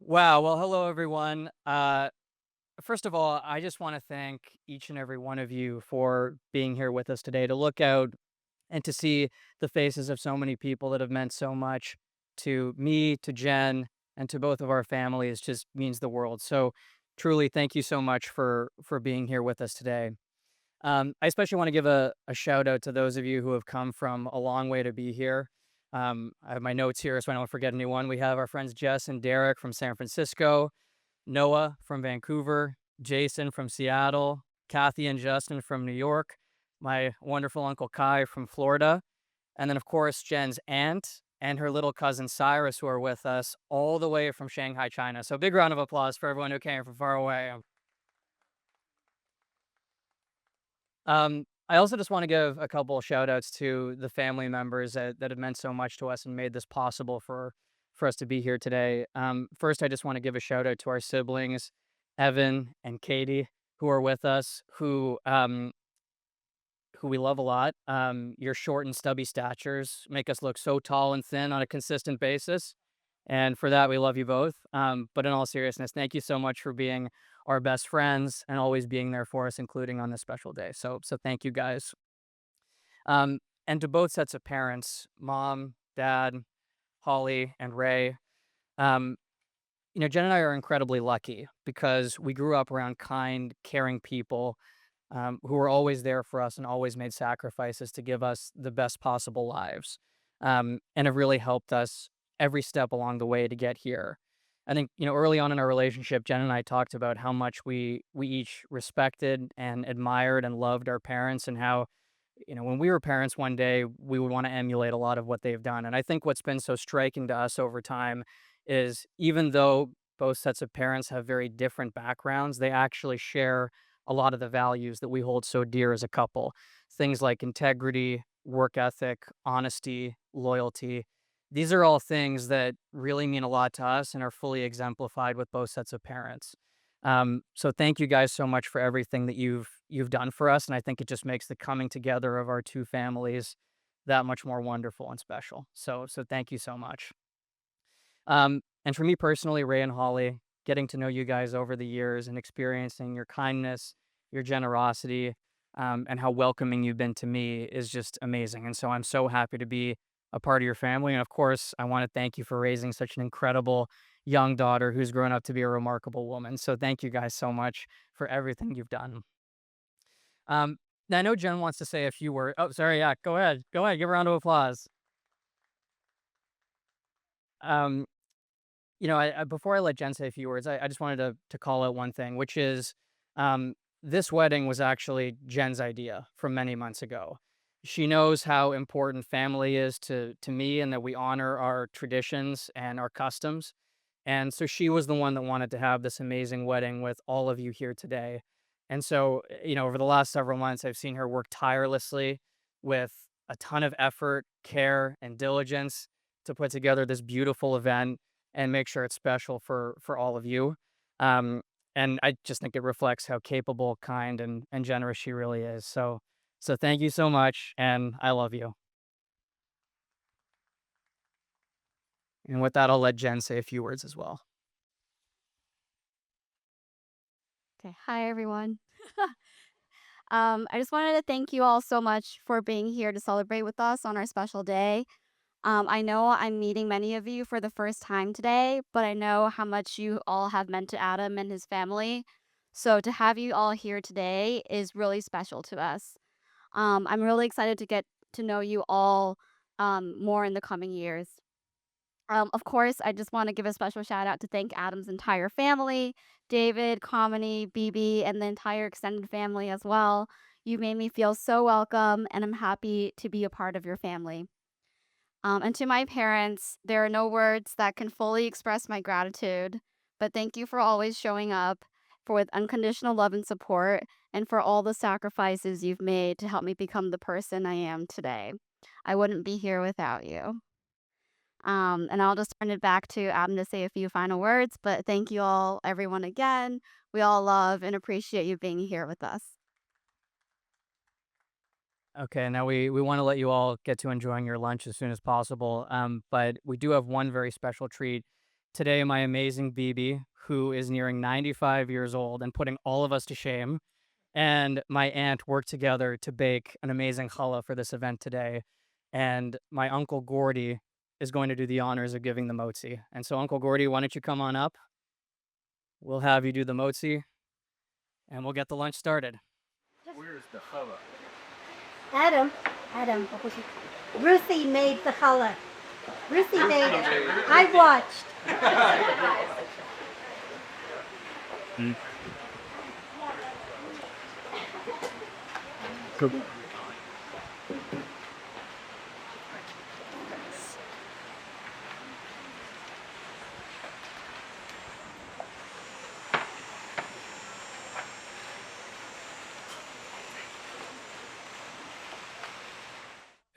Wow. Well, hello, everyone. First of all, I just want to thank each and every one of you for being here with us today to look out and to see the faces of so many people that have meant so much to me, to Jen, and to both of our families just means the world. So, truly, thank you so much for being here with us today. I especially want to give a shout out to those of you who have come from a long way to be here. I have my notes here so I don't forget anyone. We have our friends Jess and Derek from San Francisco, Noah from Vancouver, Jason from Seattle, Kathy and Justin from New York, my wonderful Uncle Kai from Florida, and then, of course, Jen's aunt and her little cousin Cyrus, who are with us all the way from Shanghai, China. So, big round of applause for everyone who came from far away. I also just want to give a couple of shout outs to the family members that have meant so much to us and made this possible for us to be here today. First, I just want to give a shout out to our siblings, Evan and Katie, who are with us, who we love a lot. Your short and stubby statures make us look so tall and thin on a consistent basis. And for that, we love you both. But in all seriousness, thank you so much for being our best friends and always being there for us, including on this special day. So thank you guys. And to both sets of parents, mom, dad, Holly, and Ray. Um, Jen and I are incredibly lucky because we grew up around kind, caring people who were always there for us and always made sacrifices to give us the best possible lives, and have really helped us every step along the way to get here. I think early on in our relationship, Jen and I talked about how much we each respected and admired and loved our parents, and how when we were parents one day we would want to emulate a lot of what they've done. And I think what's been so striking to us over time is even though both sets of parents have very different backgrounds, they actually share a lot of the values that we hold so dear as a couple. Things like integrity, work ethic, honesty, loyalty. These are all things that really mean a lot to us and are fully exemplified with both sets of parents. So thank you guys so much for everything that you've done for us, and I think it just makes the coming together of our two families that much more wonderful and special. So thank you so much. And for me personally, Ray and Holly, getting to know you guys over the years and experiencing your kindness, your generosity, and how welcoming you've been to me is just amazing. And so I'm so happy to be a part of your family. And of course, I want to thank you for raising such an incredible young daughter who's grown up to be a remarkable woman. So thank you guys so much for everything you've done. Now I know Jen wants to say a few words. Oh, sorry. Yeah, go ahead. Go ahead. Give a round of applause. Um, before I let Jen say a few words, I just wanted to call out one thing, which is this wedding was actually Jen's idea from many months ago. She knows how important family is to me and that we honor our traditions and our customs. And so she was the one that wanted to have this amazing wedding with all of you here today. And so, over the last several months, I've seen her work tirelessly with a ton of effort, care, and diligence to put together this beautiful event and make sure it's special for all of you. Um, and I just think it reflects how capable, kind, and generous she really is. So thank you so much, and I love you. And with that, I'll let Jen say a few words as well. Okay. Hi, everyone. I just wanted to thank you all so much for being here to celebrate with us on our special day. I know I'm meeting many of you for the first time today, but I know how much you all have meant to Adam and his family. So to have you all here today is really special to us. I'm really excited to get to know you all more in the coming years. Of course, I just want to give a special shout out to thank Adam's entire family, David, Comedy, BB, and the entire extended family as well. You made me feel so welcome, and I'm happy to be a part of your family. And to my parents, there are no words that can fully express my gratitude, but thank you for always showing up, for with unconditional love and support, and for all the sacrifices you've made to help me become the person I am today. I wouldn't be here without you. And I'll just turn it back to Adam to say a few final words. But thank you all, everyone, again. We all love and appreciate you being here with us. Okay, now we want to let you all get to enjoying your lunch as soon as possible. But we do have one very special treat today my amazing BB, who is nearing 95 years old and putting all of us to shame, and my aunt worked together to bake an amazing challah for this event today. And my uncle Gordy is going to do the honors of giving the motzi. And so, Uncle Gordy, why don't you come on up? We'll have you do the motzi, and we'll get the lunch started. Where's the challah? Adam, Adam, Ruthie made the challah. Ruthie made it. I watched.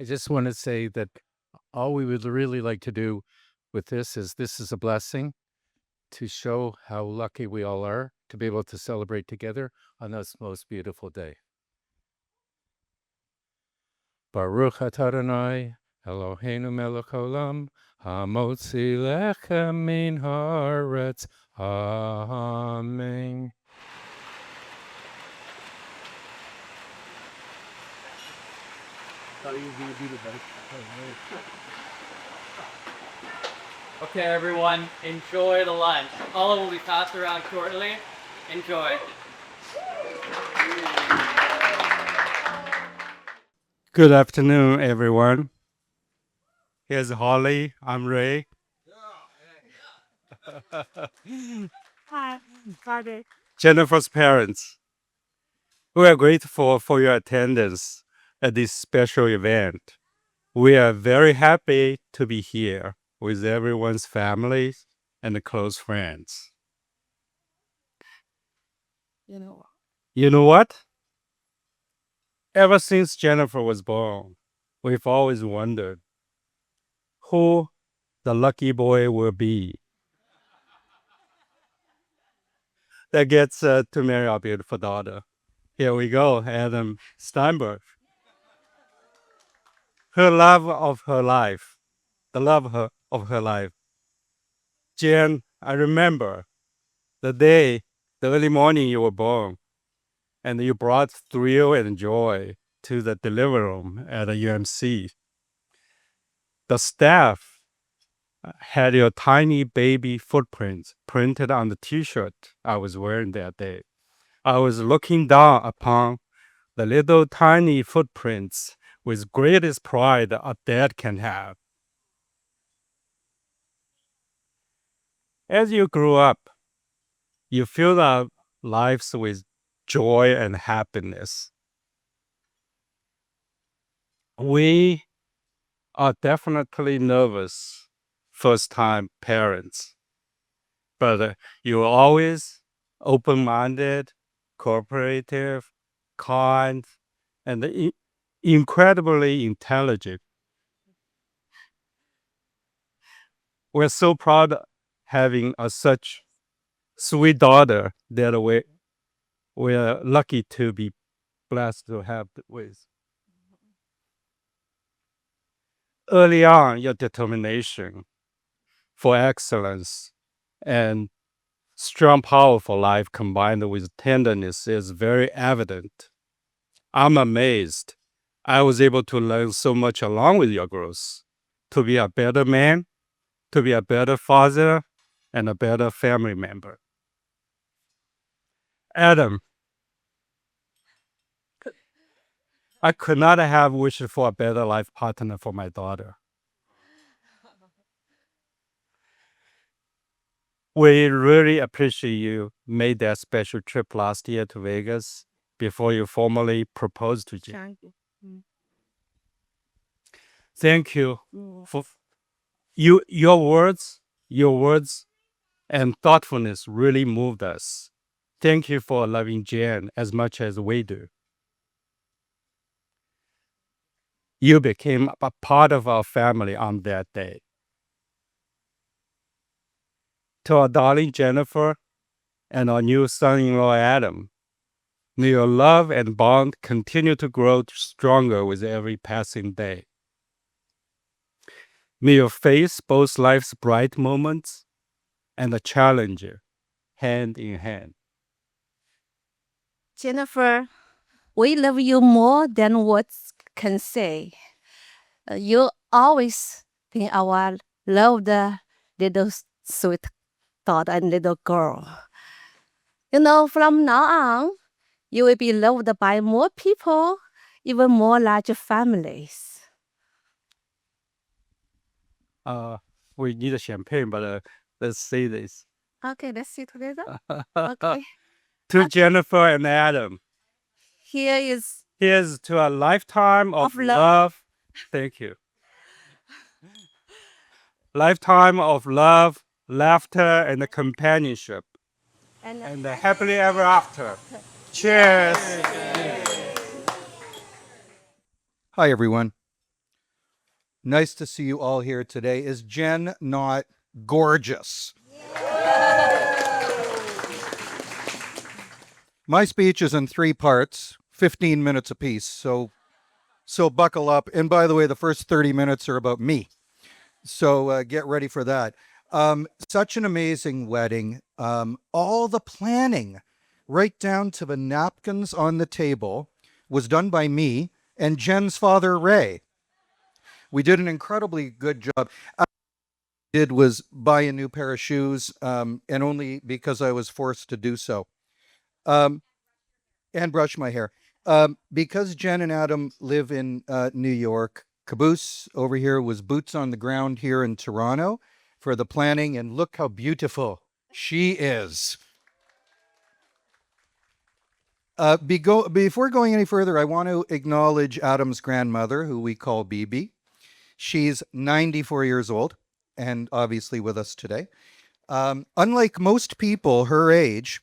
I just want to say that all we would really like to do with this is a blessing to show how lucky we all are to be able to celebrate together on this most beautiful day. Baruch atah Adonai Eloheinu melech haolam hamotzi lechem min haaretz. Amen. Okay, everyone, enjoy the lunch. Challah will be passed around shortly. Enjoy. Good afternoon, everyone. Here's Holly. I'm Ray. Hi. Jennifer's parents. We are grateful for your attendance at this special event. We are very happy to be here with everyone's families and close friends. You know what? Ever since Jennifer was born, we've always wondered who the lucky boy will be that gets to marry our beautiful daughter. Here we go, Adam Steinberg. Her love of her life, the love of her life. Jen, I remember the day, the early morning you were born, and you brought thrill and joy to the delivery room at the UMC. The staff had your tiny baby footprints printed on the t-shirt I was wearing that day. I was looking down upon the little tiny footprints with greatest pride a dad can have. As you grew up, you filled our lives with joy and happiness. We are definitely nervous first-time parents, but you're always open-minded, cooperative, kind, and incredibly intelligent. We're so proud of having such sweet daughter that we're lucky to be blessed to have with. Early on, your determination for excellence and strong, powerful life combined with tenderness is very evident. I'm amazed. I was able to learn so much along with your growth, to be a better man, to be a better father, and a better family member. Adam, I could not have wished for a better life partner for my daughter. We really appreciate you made that special trip last year to Vegas before you formally proposed to Jen. Thank you for your words and thoughtfulness really moved us. Thank you for loving Jen as much as we do. You became a part of our family on that day. To our darling Jennifer and our new son-in-law Adam, may your love and bond continue to grow stronger with every passing day. May you face both life's bright moments and the challenge hand in hand. Jennifer, we love you more than words can say. You always think our loved little sweet thought and little girl. From now on, you will be loved by more people, even more large families. We need a champagne, but let's say this. Okay, let's see together. Okay. To Jennifer and Adam, Here is here's to a lifetime of love. Thank you. Lifetime of love, laughter, and companionship. And happily ever after. Cheers. Hi, everyone. Nice to see you all here today. Is Jen not gorgeous? My speech is in 3 parts, 15 minutes apiece, so buckle up. And by the way, the first 30 minutes are about me, so get ready for that. Such an amazing wedding. All the planning, right down to the napkins on the table, was done by me and Jen's father, Ray. We did an incredibly good job. Did was buy a new pair of shoes, and only because I was forced to do so. And brush my hair. Because Jen and Adam live in New York, Caboose over here was boots on the ground here in Toronto for the planning, and look how beautiful she is. Before going any further, I want to acknowledge Adam's grandmother, who we call Bibi. She's 94 years old and obviously with us today. Unlike most people her age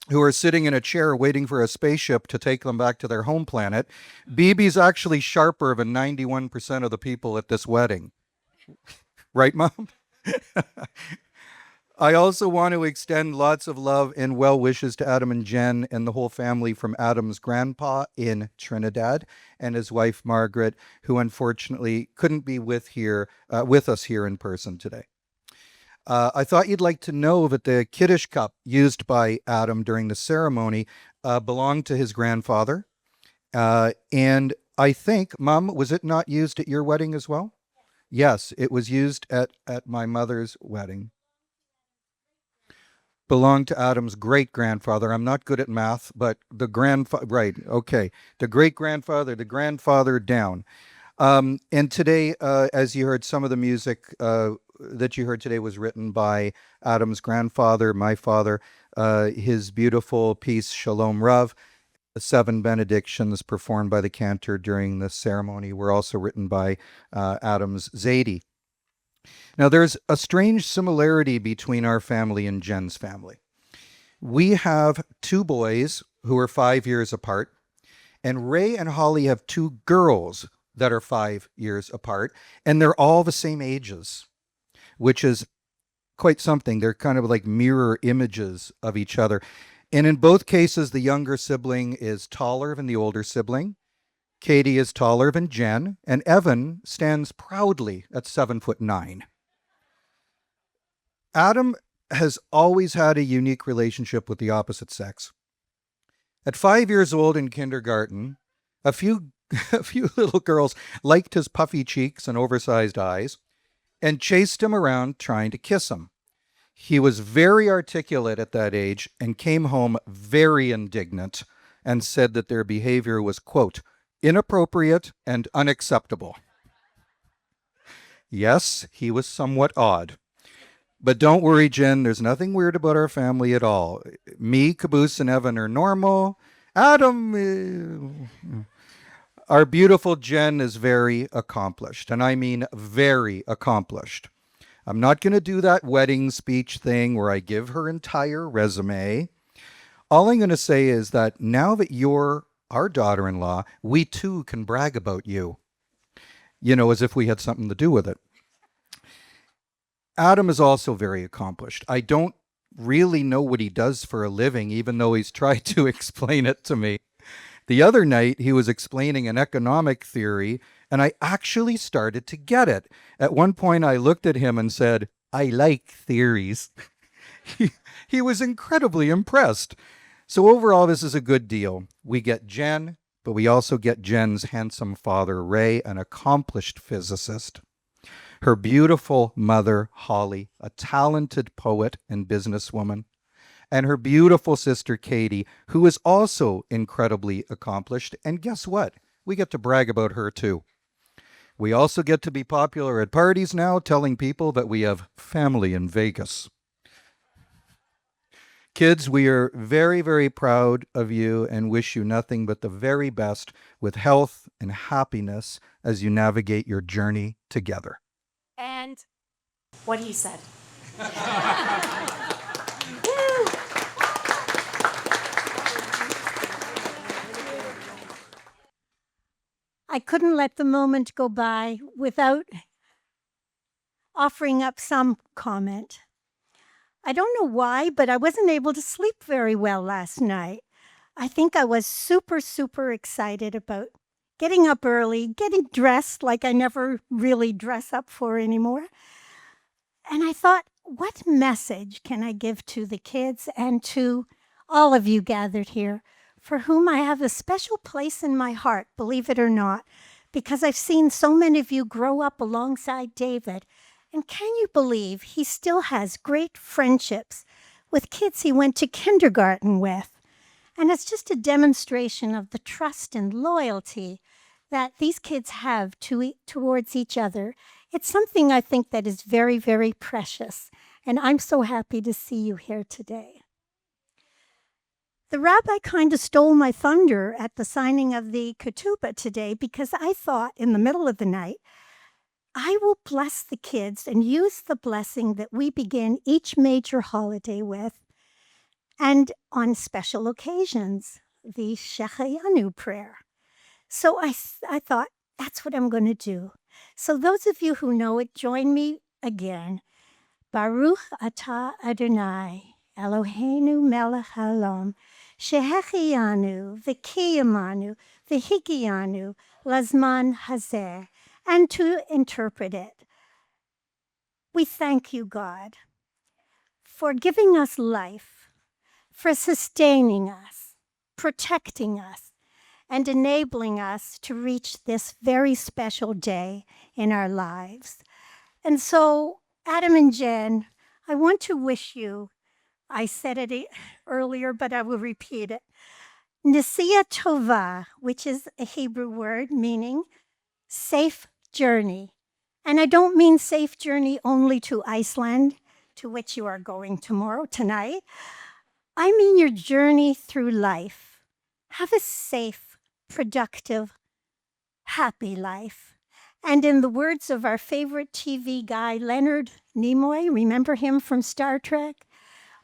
who are sitting in a chair waiting for a spaceship to take them back to their home planet, Bibi's actually sharper than 91% of the people at this wedding. Right, Mom? I also want to extend lots of love and well wishes to Adam and Jen and the whole family from Adam's grandpa in Trinidad and his wife Margaret, who unfortunately couldn't be with us here in person today. I thought you'd like to know that the Kiddush cup used by Adam during the ceremony belonged to his grandfather. And I think, Mom, was it not used at your wedding as well? Yes, it was used at my mother's wedding. Belonged to Adam's great-grandfather. I'm not good at math, but the grandfather, right, okay. The great-grandfather, the grandfather down. And today, as you heard, some of the music that you heard today was written by Adam's grandfather, my father. His beautiful piece, Shalom Rav, the 7 benedictions performed by the cantor during the ceremony were also written by Adam's Zadie. Now, there's a strange similarity between our family and Jen's family. We have 2 boys who are 5 years apart, and Ray and Holly have 2 girls that are 5 years apart, and they're all the same ages, which is quite something. They're kind of like mirror images of each other. And in both cases, the younger sibling is taller than the older sibling. Katie is taller than Jen, and Evan stands proudly at 7'9". Adam has always had a unique relationship with the opposite sex. At 5 years old in kindergarten, a few little girls liked his puffy cheeks and oversized eyes and chased him around trying to kiss him. He was very articulate at that age and came home very indignant and said that their behavior was, quote, inappropriate and unacceptable. Yes, he was somewhat odd. But don't worry, Jen, there's nothing weird about our family at all. Me, Caboose, and Evan are normal. Adam, our beautiful Jen is very accomplished, and I mean very accomplished. I'm not going to do that wedding speech thing where I give her entire resume. All I'm going to say is that now that you're our daughter-in-law, we too can brag about you. As if we had something to do with it. Adam is also very accomplished. I don't really know what he does for a living, even though he's tried to explain it to me. The other night, he was explaining an economic theory, and I actually started to get it. At one point, I looked at him and said, I like theories. he was incredibly impressed. So overall, this is a good deal. We get Jen, but we also get Jen's handsome father, Ray, an accomplished physicist. Her beautiful mother, Holly, a talented poet and businesswoman. And her beautiful sister, Katie, who is also incredibly accomplished. And guess what? We get to brag about her too. We also get to be popular at parties now, telling people that we have family in Vegas. Kids, we are very, very proud of you and wish you nothing but the very best with health and happiness as you navigate your journey together. And what he said. I couldn't let the moment go by without offering up some comment. I don't know why, but I wasn't able to sleep very well last night. I think I was super, super excited about getting up early, getting dressed like I never really dress up for anymore. And I thought, what message can I give to the kids and to all of you gathered here, for whom I have a special place in my heart, believe it or not, because I've seen so many of you grow up alongside David. And can you believe he still has great friendships with kids he went to kindergarten with? And it's just a demonstration of the trust and loyalty that these kids have towards each other. It's something I think that is very, very precious. And I'm so happy to see you here today. The rabbi kind of stole my thunder at the signing of the ketubah today, because I thought in the middle of the night, I will bless the kids and use the blessing that we begin each major holiday with, and on special occasions, the Shehecheyanu prayer. So I thought, that's what I'm going to do. So those of you who know it, join me again. Baruch atah Adonai, Eloheinu melech haolam, Shehecheyanu, v'kiyamanu, v'higiyanu, lazman hazeh. And to interpret it, we thank you, God, for giving us life, for sustaining us, protecting us, and enabling us to reach this very special day in our lives. And so, Adam and Jen, I want to wish you, I said it earlier, but I will repeat it, Nesiya Tova, which is a Hebrew word meaning safe journey. And I don't mean safe journey only to Iceland, to which you are going tonight. I mean your journey through life. Have a safe, productive, happy life. And in the words of our favorite TV guy, Leonard Nimoy, remember him from Star Trek?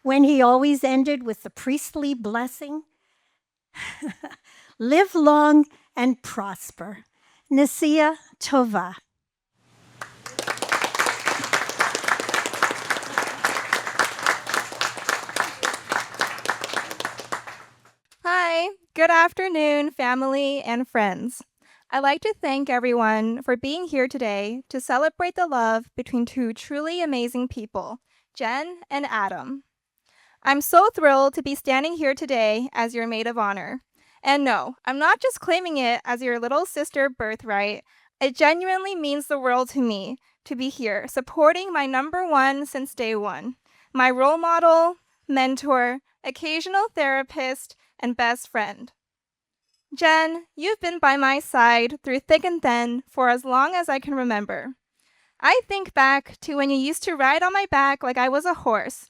When he always ended with the priestly blessing, live long and prosper. Nesiya Tova. Hi, good afternoon, family and friends. I'd like to thank everyone for being here today to celebrate the love between two truly amazing people, Jen and Adam. I'm so thrilled to be standing here today as your maid of honor. And no, I'm not just claiming it as your little sister birthright. It genuinely means the world to me to be here, supporting my number one since day one, my role model, mentor, occasional therapist, and best friend. Jen, you've been by my side through thick and thin for as long as I can remember. I think back to when you used to ride on my back like I was a horse.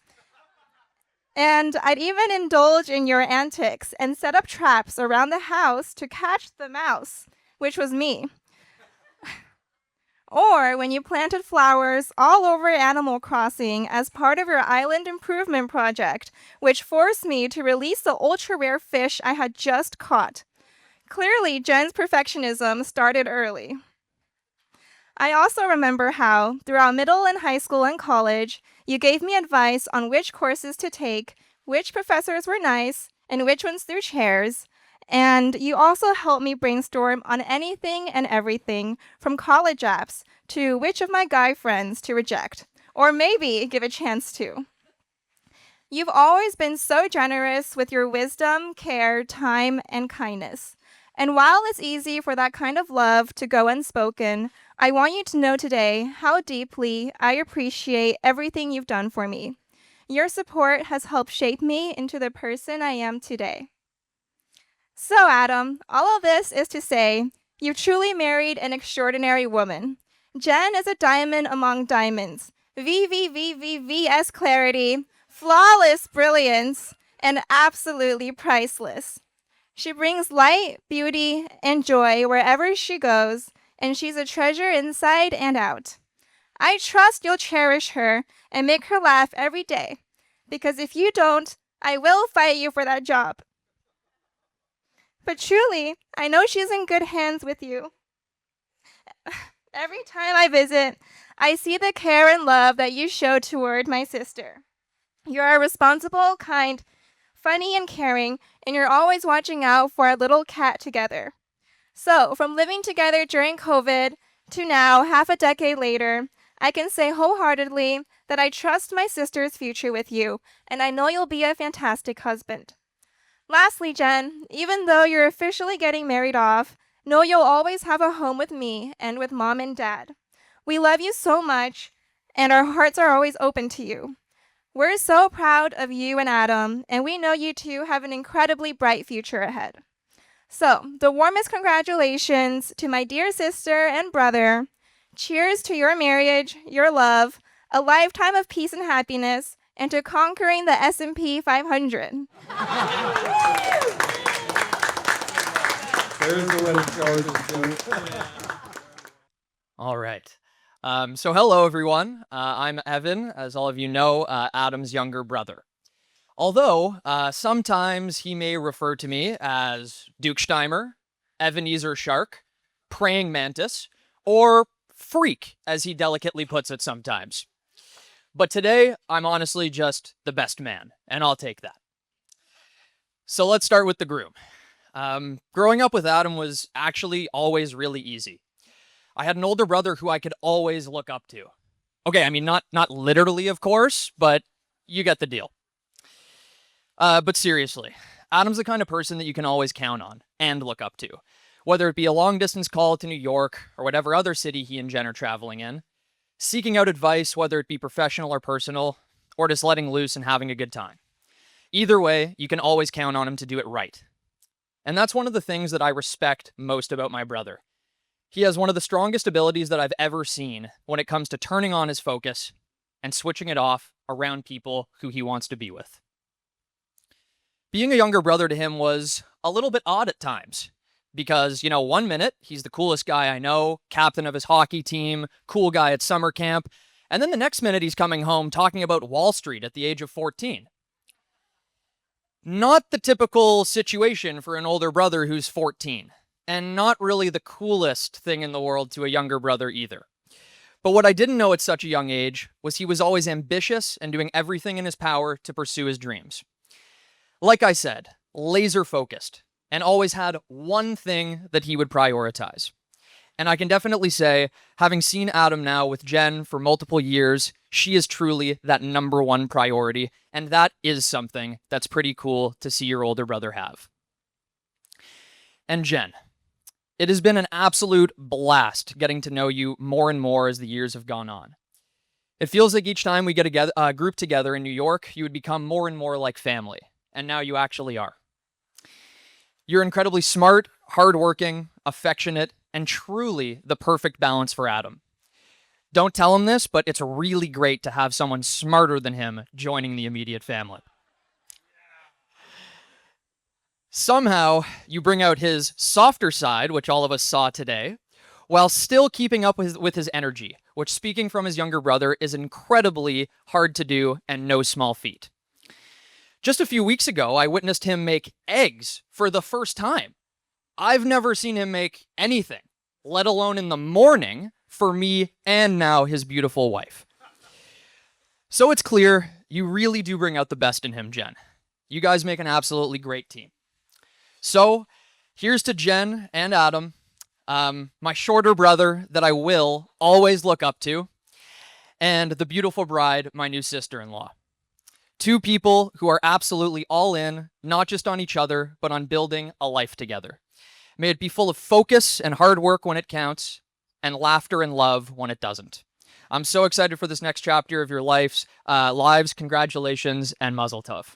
And I'd even indulge in your antics and set up traps around the house to catch the mouse, which was me. Or when you planted flowers all over Animal Crossing as part of your island improvement project, which forced me to release the ultra-rare fish I had just caught. Clearly, Jen's perfectionism started early. I also remember how, throughout middle and high school and college, you gave me advice on which courses to take, which professors were nice, and which ones threw chairs. And you also helped me brainstorm on anything and everything, from college apps to which of my guy friends to reject, or maybe give a chance to. You've always been so generous with your wisdom, care, time, and kindness. And while it's easy for that kind of love to go unspoken, I want you to know today how deeply I appreciate everything you've done for me. Your support has helped shape me into the person I am today. So, Adam, all of this is to say, you've truly married an extraordinary woman. Jen is a diamond among diamonds. VVVVVS clarity, flawless brilliance, and absolutely priceless. She brings light, beauty, and joy wherever she goes, and she's a treasure inside and out. I trust you'll cherish her and make her laugh every day, because if you don't, I will fight you for that job. But truly, I know she's in good hands with you. Every time I visit, I see the care and love that you show toward my sister. You're responsible, kind, funny, and caring, and you're always watching out for our little cat together. So, from living together during COVID to now, half a decade later, I can say wholeheartedly that I trust my sister's future with you, and I know you'll be a fantastic husband. Lastly, Jen, even though you're officially getting married off, know you'll always have a home with me and with Mom and Dad. We love you so much, and our hearts are always open to you. We're so proud of you and Adam, and we know you two have an incredibly bright future ahead. So, the warmest congratulations to my dear sister and brother. Cheers to your marriage, your love, a lifetime of peace and happiness, and to conquering the S&P 500. There's the wedding card. All right. So hello, everyone. I'm Evan, as all of you know, Adam's younger brother. Although sometimes he may refer to me as Duke Steimer, Ebenezer Shark, Praying Mantis, or Freak, as he delicately puts it sometimes. But today, I'm honestly just the best man, and I'll take that. So let's start with the groom. Growing up with Adam was actually always really easy. I had an older brother who I could always look up to. Okay, I mean, not literally, of course, but you get the deal. But seriously, Adam's the kind of person that you can always count on and look up to, whether it be a long-distance call to New York or whatever other city he and Jen are traveling in, seeking out advice, whether it be professional or personal, or just letting loose and having a good time. Either way, you can always count on him to do it right. And that's one of the things that I respect most about my brother. He has one of the strongest abilities that I've ever seen when it comes to turning on his focus and switching it off around people who he wants to be with. Being a younger brother to him was a little bit odd at times because, 1 minute he's the coolest guy I know, captain of his hockey team, cool guy at summer camp, and then the next minute he's coming home talking about Wall Street at the age of 14. Not the typical situation for an older brother who's 14. And not really the coolest thing in the world to a younger brother either. But what I didn't know at such a young age was he was always ambitious and doing everything in his power to pursue his dreams. Like I said, laser focused, and always had one thing that he would prioritize. And I can definitely say, having seen Adam now with Jen for multiple years, she is truly that number one priority, and that is something that's pretty cool to see your older brother have. And Jen, it has been an absolute blast getting to know you more and more as the years have gone on. It feels like each time we get a group together in New York, you would become more and more like family, and now you actually are. You're incredibly smart, hardworking, affectionate, and truly the perfect balance for Adam. Don't tell him this, but it's really great to have someone smarter than him joining the immediate family. Somehow, you bring out his softer side, which all of us saw today, while still keeping up with his energy, which, speaking from his younger brother, is incredibly hard to do and no small feat. Just a few weeks ago, I witnessed him make eggs for the first time. I've never seen him make anything, let alone in the morning, for me and now his beautiful wife. So it's clear you really do bring out the best in him, Jen. You guys make an absolutely great team. So here's to Jen and Adam, my shorter brother that I will always look up to, and the beautiful bride, my new sister-in-law. Two people who are absolutely all in, not just on each other, but on building a life together. May it be full of focus and hard work when it counts, and laughter and love when it doesn't. I'm so excited for this next chapter of your lives. Congratulations and mazel tov.